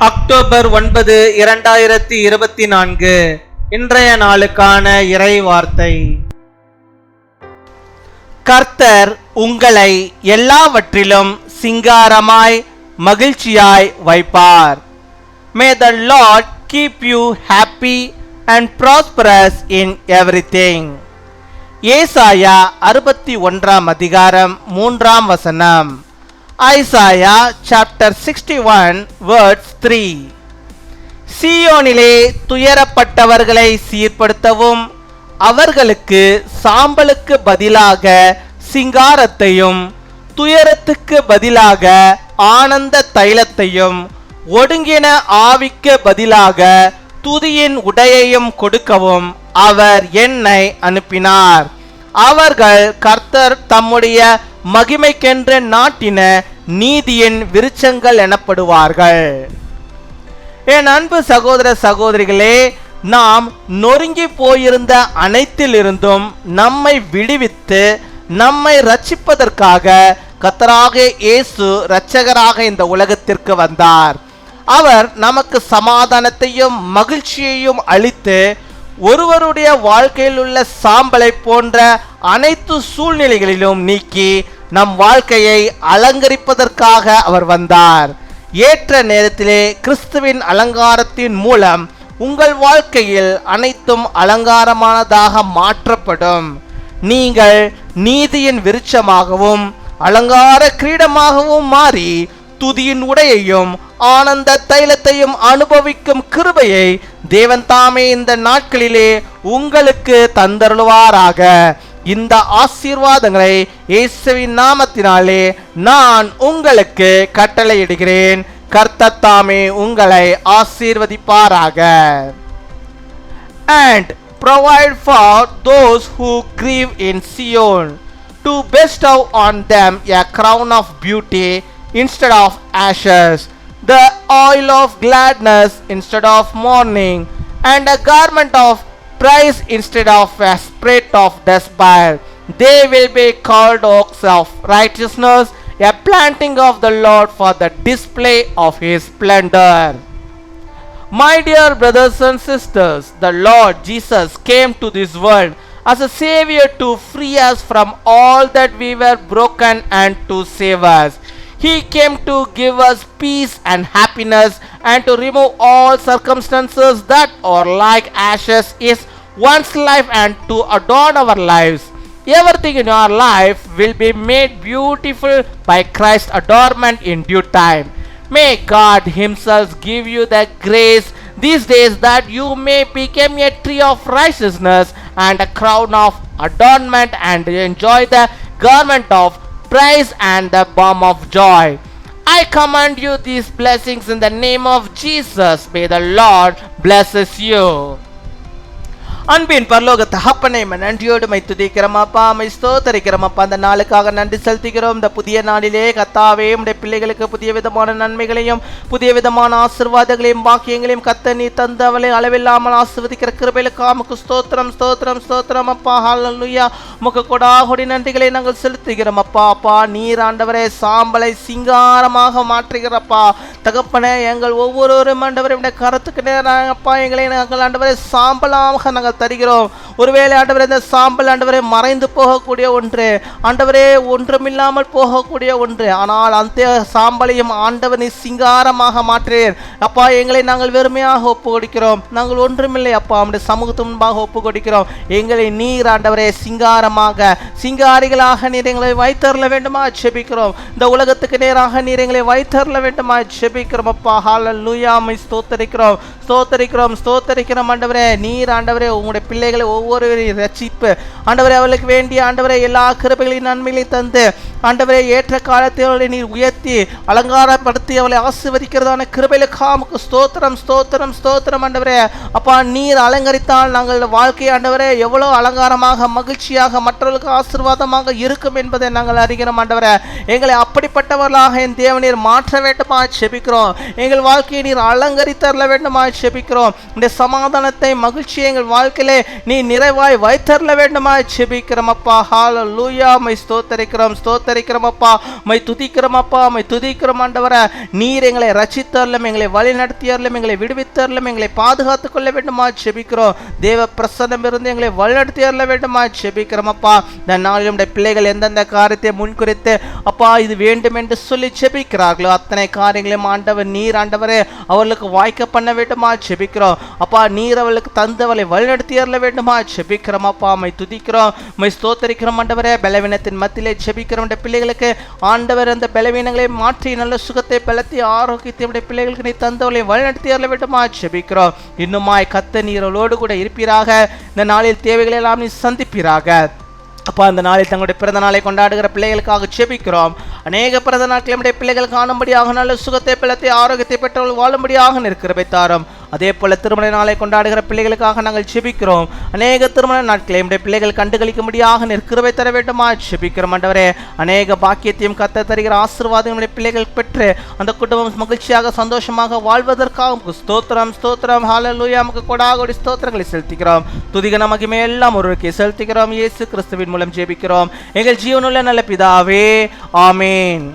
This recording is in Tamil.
அக்டோபர் 9, 2024 இன்றைய நாளுக்கான இறை வார்த்தை. கர்த்தர் உங்களை எல்லாவற்றிலும் சிங்காரமாய் மகிழ்ச்சியாய் வைப்பார். May the Lord keep you happy and prosperous in everything. ஏசாயா 61 அதிகாரம் 3 வசனம். Isaiah chapter 61 verse 3. சீயோனிலே துயரப்பட்டவர்களை சீர்படுத்தவும் அவர்களுக்கு சாம்பலுக்கு பதிலாக சிங்காரத்தையும் துயரத்துக்கு பதிலாக ஆனந்த தைலத்தையும் ஒடுங்கின ஆவிக்கு பதிலாக துதியின் உடையையும் கொடுக்கவும் அவர் என்னை அனுப்பினார். அவர்கள் கர்த்தர் தம்முடைய மகிமைக்கென்று நாட்டின நீதியின் விருட்சங்கள் எனப்படுவார்கள். என் அன்பு சகோதர சகோதரிகளே, நாம் நொறுங்கி போயிருந்த அனைத்திலிருந்தும் நம்மை விடுவித்து நம்மை ரட்சிப்பதற்காக கர்த்தராகிய இயேசு இரட்சகராக இந்த உலகத்திற்கு வந்தார். அவர் நமக்கு சமாதானத்தையும் மகிழ்ச்சியையும் அளித்து ஒருவருடைய வாழ்க்கையில் உள்ள சாம்பலை போன்ற அனைத்து சூழ்நிலைகளிலும் நீக்கி நம் வாழ்க்கையை அலங்கரிப்பதற்காக அவர் வந்தார். ஏற்ற நேரத்திலே கிறிஸ்துவின் அலங்காரத்தின் மூலம் உங்கள் வாழ்க்கையில் அனைத்தும் அலங்காரமானதாக மாற்றப்படும். நீங்கள் நீதியின் விருட்சமாகவும் அலங்கார கிரீடமாகவும் மாறி துதியின் உடையையும் ஆனந்த தைலத்தையும் அனுபவிக்கும் கிருபையை தேவன் தாமே இந்த நாட்களிலே உங்களுக்கு தந்தருள்வாராக. இந்த ஆசீர்வாதங்களை இயேசுவின் நாமத்தினாலே நான் உங்களுக்கு கட்டளையிடுகிறேன். கர்த்தர் தாமே உங்களை ஆசீர்வதிப்பாராக. And provide for those who grieve in Zion, to bestow on them a crown of beauty instead of ashes, the oil of gladness instead of mourning, and a garment of praise instead of a spirit of despair. They will be called oaks of righteousness, a planting of the Lord for the display of his splendor. My dear brothers and sisters, the Lord Jesus came to this world as a savior to free us from all that we were broken and to save us. He came to give us peace and happiness and to remove all circumstances that are like ashes in one's life and to adorn our lives. Everything in our life will be made beautiful by Christ's adornment in due time. May God himself give you the grace these days that you may become a tree of righteousness and a crown of adornment and enjoy the garment of praise and the balm of joy. I command you these blessings in the name of Jesus. May the Lord blesses you. அன்பின் பரலோக தகப்பனே, நன்றியோடு மை துதிக்கிறோம் அப்பா, மை ஸ்தோத்தரிக்கிறோம் அப்பா. அந்த நாளுக்காக நன்றி செலுத்துகிறோம். இந்த புதிய நாளிலே கர்த்தாவே உம்முடைய பிள்ளைகளுக்கு புதிய விதமான நன்மைகளையும் புதிய விதமான ஆசீர்வாதங்களையும் பாக்கியங்களையும் கர்த்தர் நீ தந்து அவளை அளவில்லாமல் ஆசீர்வதிக்கிற கிருபைகளுக்கு உமக்கு ஸ்தோத்திரம் ஸ்தோத்திரம் ஸ்தோத்திரம் அப்பா. ஹல்லேலூயா. உமக்கு கொடாகொடி நன்றிகளை நாங்கள் செலுத்துகிறோம் அப்பா. அப்பா நீர் ஆண்டவரே சாம்பலை சிங்காரமாக மாற்றுகிறப்பா தகப்பனே. எங்கள் ஒவ்வொருவரும் ஆண்டவரே உடைய கரத்துக்கு நேராக அப்பா எங்களை நாங்கள் ஆண்டவரே சாம்பலாக நாங்கள் தருகிறோம். ஒருவேளை ஆண்டவரே இந்த சாம்பல் ஆண்டவரே மறைந்து போகக்கூடிய ஒன்று, ஆண்டவரே ஒன்றுமில்லாமல் போகக்கூடிய ஒன்று. ஆனால் அந்த சாம்பலையும் ஆண்டவனை சிங்காரமாக மாற்றேன் அப்பா. எங்களை நாங்கள் வெறுமையாக ஒப்பு கொடுக்கிறோம். நாங்கள் ஒன்றுமில்லை அப்பா, நம்முடைய சமூகத்து முன்பாக ஒப்பு கொடுக்கிறோம். எங்களை நீர் ஆண்டவரே சிங்காரமாக சிங்காரிகளாக நீர் எங்களை வைத்தருள வேண்டுமா ஜெபிக்கிறோம். இந்த உலகத்துக்கு நேராக நீர் எங்களை வைத்தருள வேண்டுமா ஜெபிக்கிறோம் அப்பா. ஹல்லேலூயா. ஸ்தோத்தரிக்கிறோம் ஸ்தோத்தரிக்கிறோம் ஸ்தோத்தரிக்கிறோம் ஆண்டவரே. நீர் ஆண்டவரே உங்களுடைய பிள்ளைகளை ஒவ்வொருவரையும் ரட்சிப்பு ஆண்டவரே அவர்களுக்கு வேண்டிய ஆண்டவரே எல்லா கிருபைகளையும் நன்மைகளையும் தந்து ஆண்டவரே ஏற்ற காலத்தில் நீர் உயர்த்தி அலங்காரப்படுத்தி அவளை ஆசீர்வதிக்கிறதான கிருபைகளுக்கு ஸ்தோத்திரம் ஸ்தோத்திரம் ஸ்தோத்திரம் ஆண்டவரே. அப்பா நீர் அலங்கரித்தால் நாங்கள் வாழ்க்கை ஆண்டவரே எவ்வளோ அலங்காரமாக மகிழ்ச்சியாக மற்றவர்களுக்கு ஆசீர்வாதமாக இருக்கும் என்பதை நாங்கள் அறிகிறோம் ஆண்டவரே. எங்களை அப்படிப்பட்டவர்களாக என் தேவநீர் மாற்ற வேண்டுமா ஜெபிக்கிறோம். எங்கள் வாழ்க்கையை நீர் அலங்கரித்தரல வேண்டுமா ஜெபிக்கிறோம். இந்த சமாதானத்தை மகிழ்ச்சியை எங்கள் வாழ்க்கையிலே நீ நிறைவாய் வைத்தரல வேண்டுமா ஜெபிக்கிறோம் அப்பா. ஹalleluya. மை ஸ்தோத்தரிக்கிறோம் அப்பா. மை துதிக்கிறோம் அப்பா. மை துதிக்கிறோம் ஆண்டவரே. நீர் எங்களை ரட்சித்தருளும், எங்களை வழி நடத்தியருளும், எங்களை விடுவித்தருளும், எங்களை பாதுகாத்துக் கொள்ள வேண்டுமா ஜெபிக்கிறோம். தேவ பிரசன்னம் இருந்து எங்களை வழிநடத்தி அருள வேண்டுமா ஜெபிக்கிறோம் அப்பா. இந்த நாளில் நம்முடைய பிள்ளைகள் எந்தெந்த காரியத்தை முன்குறித்து அப்பா இது வேண்டும் என்று சொல்லி ஜெபிக்கிறார்களோ அத்தனை காரியங்களையும் ஆண்டவர் நீர் ஆண்டவரே அவர்களுக்கு வாய்க்க பண்ண வேண்டுமா ஜெபிக்கிறோம் அப்பா. நீர் அவர்களுக்கு தந்தவளை வழிநடத்தி அருள வேண்டுமா ஜெபிக்கிறோம் அப்பா. மை துதிக்கிறோம், மை ஸ்தோத்தரிக்கிறோம் ஆண்டவரே. பலவீனத்தின் மத்தியிலே ஜெபிக்கிறோம் பிள்ளைகளுக்கு ஆண்டவர் அந்த பலவீனங்களை மாற்றி நல்ல சுகத்தை பலத்தை ஆரோக்கியத்தை பிள்ளைகளுக்கு நீ தந்தவளை வழிநடத்தி அருள வேண்டுமா ஜெபிக்கிறோம். இன்னுமாய் கத்த நீரோடு கூட இருப்பீராக. இந்த நாளில் தேவைகளை எல்லாம் நீ சந்திப்பீராக அப்பா. அந்த நாளில் தங்களுடைய பிறந்த நாளை கொண்டாடுகிற பிள்ளைகளுக்காக ஜெபிக்கிறோம். அநேக பிறந்த நாட்கள் நம்முடைய பிள்ளைகள் காணும்படியாக நல்ல சுகத்தை பலத்தை ஆரோக்கியத்தை பெற்றவர்கள் வாழும்படியாக நிற்கிறவை தாரும். அதே போல திருமண நாளை கொண்டாடுகிற பிள்ளைகளுக்காக நாங்கள் ஜெபிக்கிறோம். அநேக திருமண நாட்களை நம்முடைய பிள்ளைகள் கண்டுகளிக்கும்படியாக நிற்கிறவை தர வேண்டுமா ஜெபிக்கிறோம் ஆண்டவரே. அநேக பாக்கியத்தையும் கத்த தருகிற ஆசீர்வாதம் நம்முடைய பிள்ளைகள் பெற்று அந்த குடும்பம் மகிழ்ச்சியாக சந்தோஷமாக வாழ்வதற்காக ஸ்தோத்திரம் ஹalleluya. நமக்கு கொடாகோடி ஸ்தோத்திரங்களை செலுத்துகிறோம். துதிகன மகிமை எல்லாம் ஒருவருக்கே செலுத்துகிறோம். இயேசு கிறிஸ்துவின் மூலம் ஜெபிக்கிறோம் எங்கள் ஜீவனுள்ள நல்ல பிதாவே, ஆமென்.